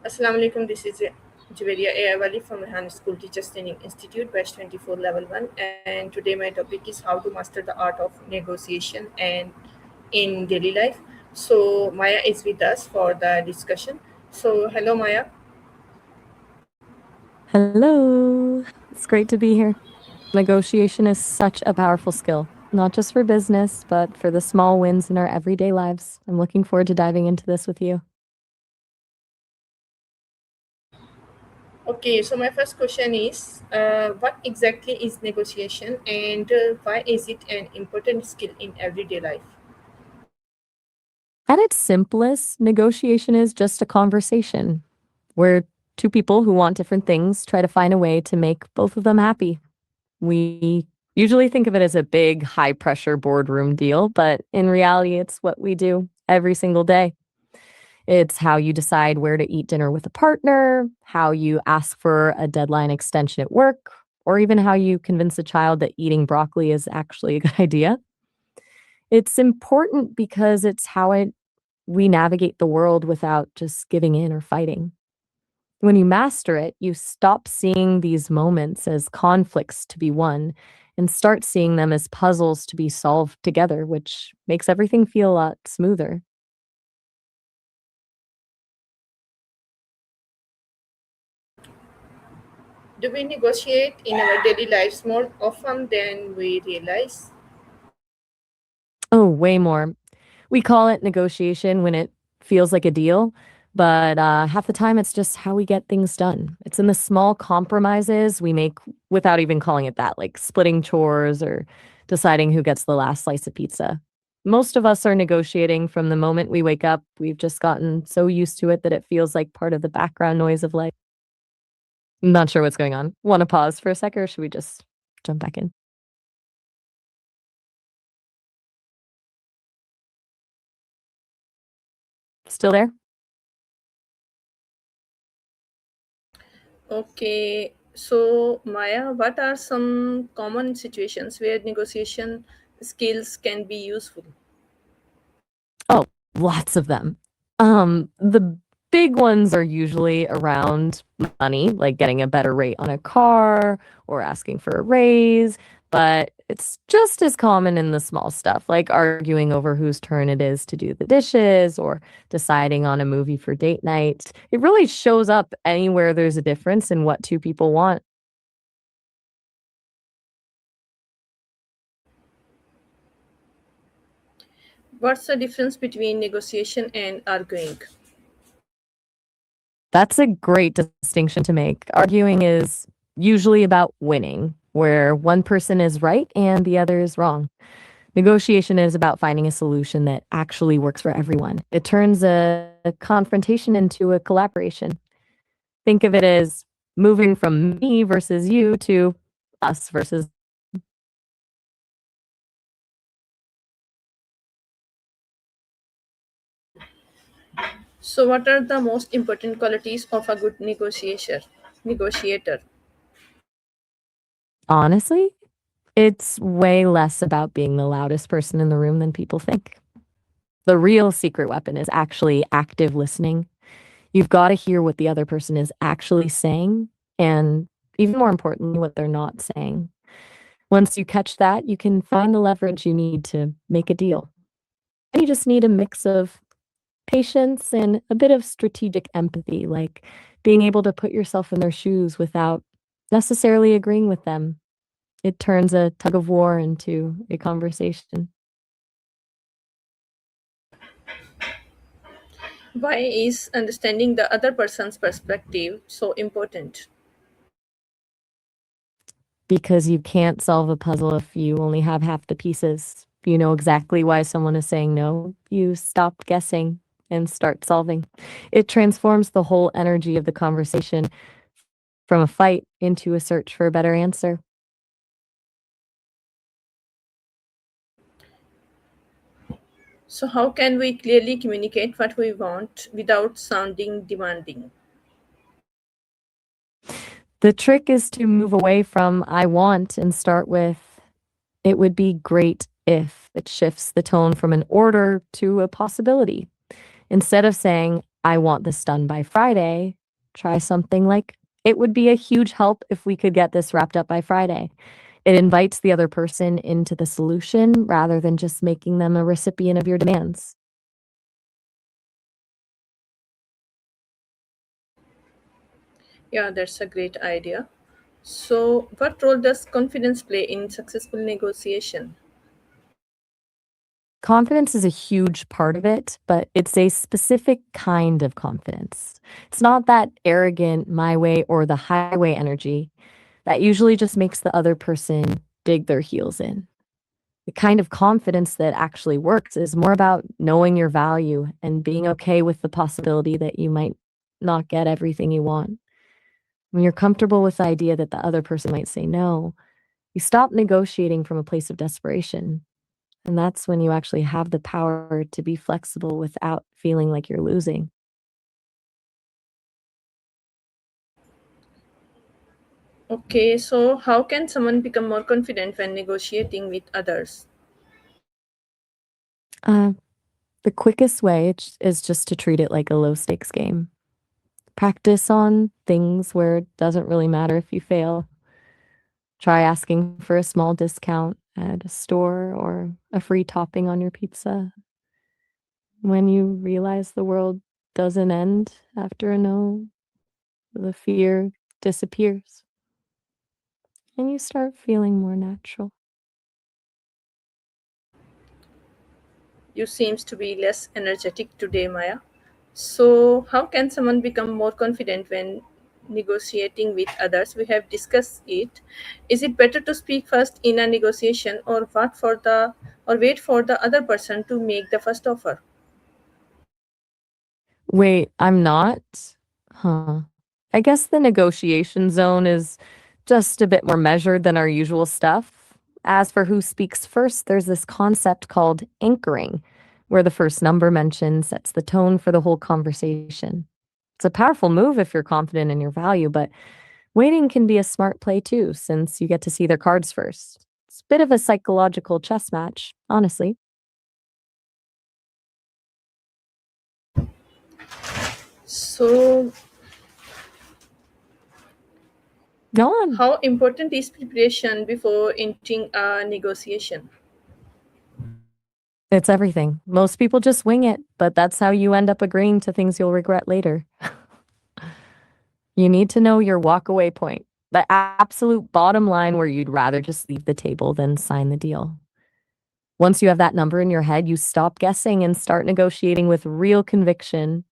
Assalamu alaikum. This is Jawaria Ai Wali from Rehan School Teachers Training Institute, Batch 24 Level 1. And today my topic is how to master the art of negotiation and in daily life. So Maya is with us for the discussion. So hello Maya. Hello. It's great to be here. Negotiation is such a powerful skill, not just for business, but for the small wins in our everyday lives. I'm looking forward to diving into this with you. Okay, so my first question is what exactly is negotiation and why is it an important skill in everyday life? At its simplest, negotiation is just a conversation where two people who want different things try to find a way to make both of them happy. We usually think of it as a big, high pressure boardroom deal, but in reality, it's what we do every single day. It's how you decide where to eat dinner with a partner, how you ask for a deadline extension at work, or even how you convince a child that eating broccoli is actually a good idea. It's important because it's how we navigate the world without just giving in or fighting. When you master it, you stop seeing these moments as conflicts to be won and start seeing them as puzzles to be solved together, which makes everything feel a lot smoother. Do we negotiate in our daily lives more often than we realize? Oh, way more. We call it negotiation when it feels like a deal, but half the time it's just how we get things done. It's in the small compromises we make without even calling it that, like splitting chores or deciding who gets the last slice of pizza. Most of us are negotiating from the moment we wake up. We've just gotten so used to it that it feels like part of the background noise of life. Not sure what's going on. Want to pause for a sec, or should we just jump back in? Still there? Okay, so Maya, what are some common situations where negotiation skills can be useful? Oh, lots of them. The big ones are usually around money, like getting a better rate on a car or asking for a raise, but it's just as common in the small stuff, like arguing over whose turn it is to do the dishes or deciding on a movie for date night. It really shows up anywhere there's a difference in what two people want. What's the difference between negotiation and arguing? That's a great distinction to make. Arguing is usually about winning, where one person is right and the other is wrong. Negotiation is about finding a solution that actually works for everyone. It turns a confrontation into a collaboration. Think of it as moving from me versus you to us versus. So, what are the most important qualities of a good Negotiator. Honestly, it's way less about being the loudest person in the room than people think. The real secret weapon is actually active listening. You've got to hear what the other person is actually saying, and even more importantly, what they're not saying. Once you catch that, you can find the leverage you need to make a deal. And you just need a mix of patience and a bit of strategic empathy, like being able to put yourself in their shoes without necessarily agreeing with them. It turns a tug of war into a conversation. Why is understanding the other person's perspective so important? Because you can't solve a puzzle if you only have half the pieces. You know exactly why someone is saying no. You stop guessing and start solving. It transforms the whole energy of the conversation from a fight into a search for a better answer. So, how can we clearly communicate what we want without sounding demanding? The trick is to move away from I want and start with it would be great if. It shifts the tone from an order to a possibility. Instead of saying, I want this done by Friday, try something like, it would be a huge help if we could get this wrapped up by Friday. It invites the other person into the solution rather than just making them a recipient of your demands. Yeah, that's a great idea. So, what role does confidence play in successful negotiation? Confidence is a huge part of it, but it's a specific kind of confidence. It's not that arrogant, my way or the highway energy that usually just makes the other person dig their heels in. The kind of confidence that actually works is more about knowing your value and being okay with the possibility that you might not get everything you want. When you're comfortable with the idea that the other person might say no, you stop negotiating from a place of desperation. And that's when you actually have the power to be flexible without feeling like you're losing. Okay, so how can someone become more confident when negotiating with others? Uh, the quickest way is just to treat it like a low stakes game. Practice on things where it doesn't really matter if you fail. Try asking for a small discount at a store or a free topping on your pizza. When you realize the world doesn't end after a no, the fear disappears and you start feeling more natural. You seems to be less energetic today, Maya. So, how can someone become more confident when negotiating with others? We have discussed it. Is it better to speak first in a negotiation or wait for the other person to make the first offer? Wait, I'm not? Huh. I guess the negotiation zone is just a bit more measured than our usual stuff. As for who speaks first, there's this concept called anchoring, where the first number mentioned sets the tone for the whole conversation. It's a powerful move if you're confident in your value, but waiting can be a smart play too, since you get to see their cards first. It's a bit of a psychological chess match, honestly. So, Go on. how important is preparation before entering a negotiation? It's everything. Most people just wing it, but that's how you end up agreeing to things you'll regret later. You need to know your walkaway point, the absolute bottom line where you'd rather just leave the table than sign the deal. Once you have that number in your head, you stop guessing and start negotiating with real conviction.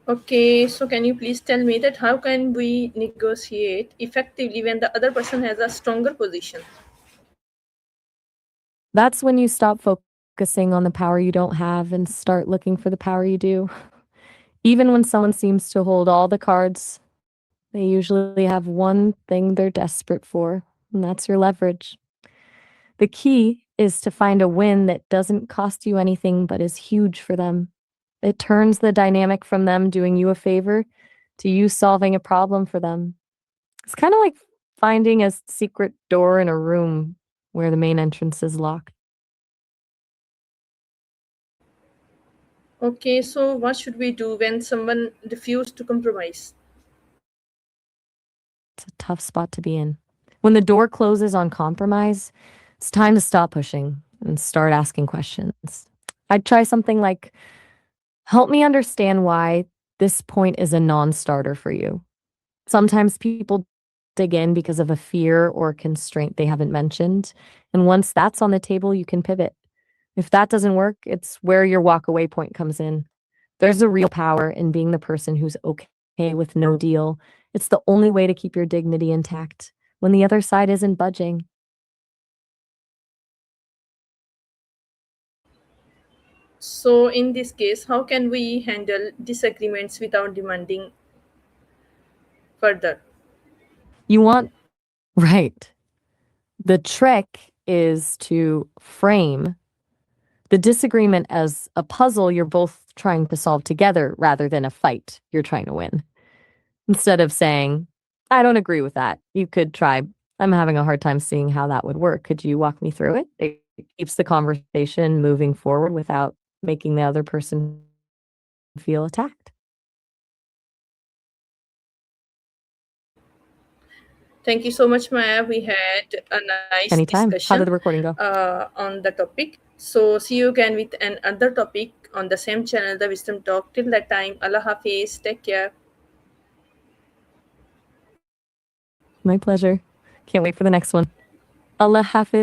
Okay, so can you please tell me that how can we negotiate effectively when the other person has a stronger position? That's when you stop focusing on the power you don't have and start looking for the power you do. Even when someone seems to hold all the cards, they usually have one thing they're desperate for, and that's your leverage. The key is to find a win that doesn't cost you anything but is huge for them. It turns the dynamic from them doing you a favor to you solving a problem for them. It's kind of like finding a secret door in a room where the main entrance is locked. Okay, so what should we do when someone refuses to compromise? It's a tough spot to be in. When the door closes on compromise, it's time to stop pushing and start asking questions. I'd try something like, help me understand why this point is a non starter for you. Sometimes people dig in because of a fear or constraint they haven't mentioned. And once that's on the table, you can pivot. If that doesn't work, it's where your walk away point comes in. There's a real power in being the person who's okay with no deal. It's the only way to keep your dignity intact when the other side isn't budging. So, in this case, how can we handle disagreements without demanding further? You want, right. The trick is to frame the disagreement as a puzzle you're both trying to solve together rather than a fight you're trying to win. Instead of saying, I don't agree with that, you could try, I'm having a hard time seeing how that would work. Could you walk me through it? It keeps the conversation moving forward without making the other person feel attacked. Thank you so much, Maya. We had a nice Anytime. discussion How did the recording go? on the topic. So, see you again with another topic on the same channel, The Wisdom Talk. Till that time, Allah Hafiz. Take care. My pleasure. Can't wait for the next one. Allah Hafiz.